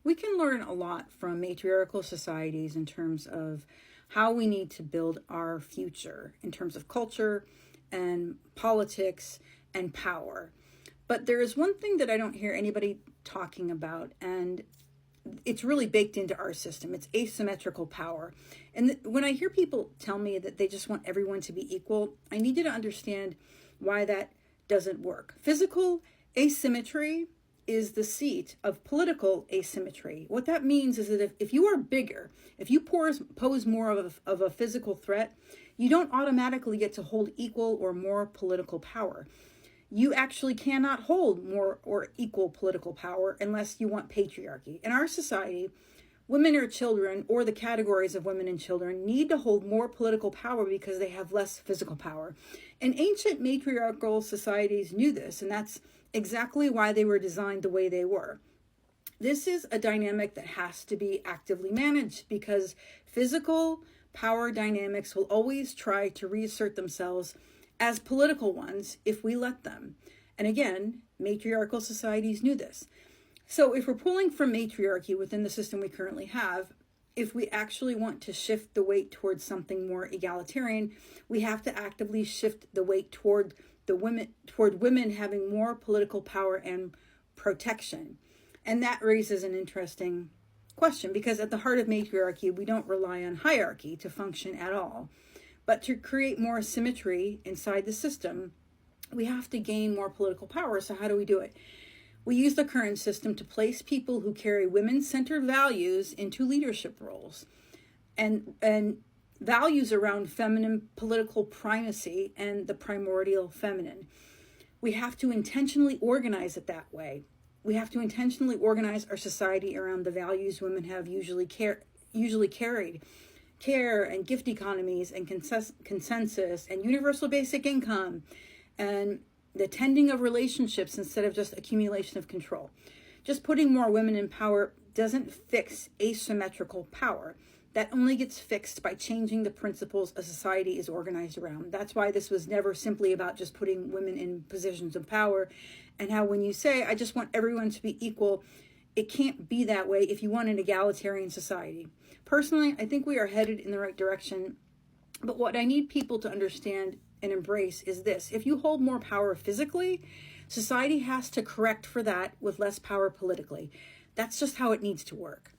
We can learn a lot from matriarchal societies in terms of how we need to build our future in terms of culture and politics and power. But there is one thing that I don't hear anybody talking about, and it's really baked into our system. It's asymmetrical power. And when I hear people tell me that they just want everyone to be equal, I need you to understand why that doesn't work. Physical asymmetry is the seat of political asymmetry. What that means is that if you are bigger, if you pose more of a physical threat, you don't automatically get to hold equal or more political power. You actually cannot hold more or equal political power unless you want patriarchy. In our society, women or children, or the categories of women and children, need to hold more political power because they have less physical power. And ancient matriarchal societies knew this, and that's exactly why they were designed the way they were. This is a dynamic that has to be actively managed because physical power dynamics will always try to reassert themselves as political ones if we let them. And again, matriarchal societies knew this. So if we're pulling from matriarchy within the system we currently have, if we actually want to shift the weight towards something more egalitarian, we have to actively shift the weight toward women having more political power and protection. And that raises an interesting question, because at the heart of matriarchy, we don't rely on hierarchy to function at all. But to create more symmetry inside the system, we have to gain more political power. So how do we do it? We use the current system to place people who carry women-centered values into leadership roles and values around feminine political primacy and the primordial feminine. We have to intentionally organize it that way. We have to intentionally organize our society around the values women have usually carried. Care and gift economies and consensus and universal basic income and the tending of relationships instead of just accumulation of control. Just putting more women in power doesn't fix asymmetrical power. That only gets fixed by changing the principles a society is organized around. That's why this was never simply about just putting women in positions of power, and how when you say, I just want everyone to be equal, it can't be that way if you want an egalitarian society. Personally, I think we are headed in the right direction, but what I need people to understand and embrace is this. If you hold more power physically, society has to correct for that with less power politically. That's just how it needs to work.